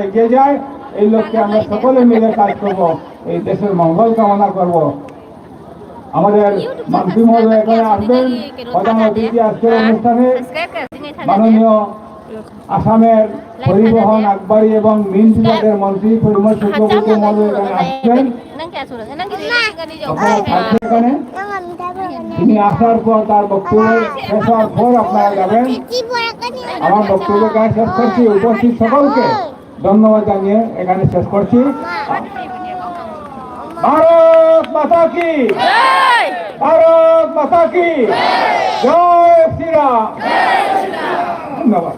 এগিয়ে যায়। এই লক্ষ্যে আমরা সকলে মিলে কাজ করব, এই দেশের মঙ্গল কামনা করব। আমাদের মন্ত্রী মহোদয় এখানে আসবেন। প্রধান অতিথি আজকের অনুষ্ঠানে মাননীয় আসামের পরিবহন আকবাড়ি এবং মিন বিভাগের মন্ত্রী পরিমল শুক্লবৈদ্য মহোদয় এখানে আসছেন। এখানে তিনি আসার পর তার বক্তব্য শেষ হওয়ার পর আপনারা যাবেন। আমার বক্তব্য এখানে শেষ করছি। উপস্থিত সকলকে ধন্যবাদ জানিয়ে এখানে শেষ করছি। ভারত মাতা কি, ভারত মাতা কি জয় শ্রীরাম। ধন্যবাদ।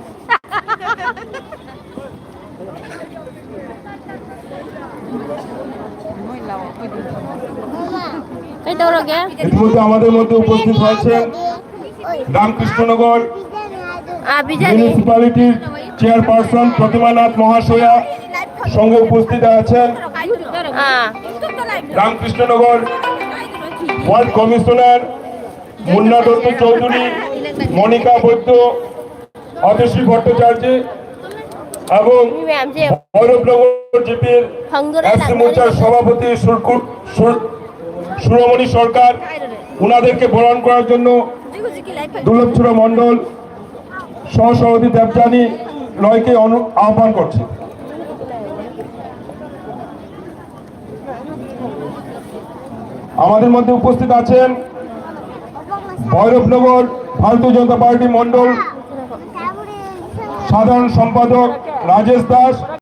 ইতিমধ্যে আমাদের মধ্যে উপস্থিত হয়েছেন রামকৃষ্ণনগর মিউনিসিপ্যালিটির চেয়ারপারসন প্রতিমা নাথ মহাশয়া সঙ্গে উপস্থিত আছেন। রামকৃষ্ণনগর ওয়ার্ড কমিশনার মুন্না দত্ত চৌধুরী, মনিকা বৈদ্য, অতসী ভট্টাচার্য এবং ভৈরবনগর জিপির এসসি মোর্চার সভাপতি সুরমণি সরকার, উনাদেরকে বরণ করার জন্য দুর্লভচূড়া মণ্ডল সহসভাপতি দেবযানী রয়কে আহ্বান করছি। আমাদের মধ্যে উপস্থিত আছেন ভৈরবনগর ভারতীয় জনতা পার্টি মণ্ডল সাধারণ সম্পাদক রাজেশ দাস।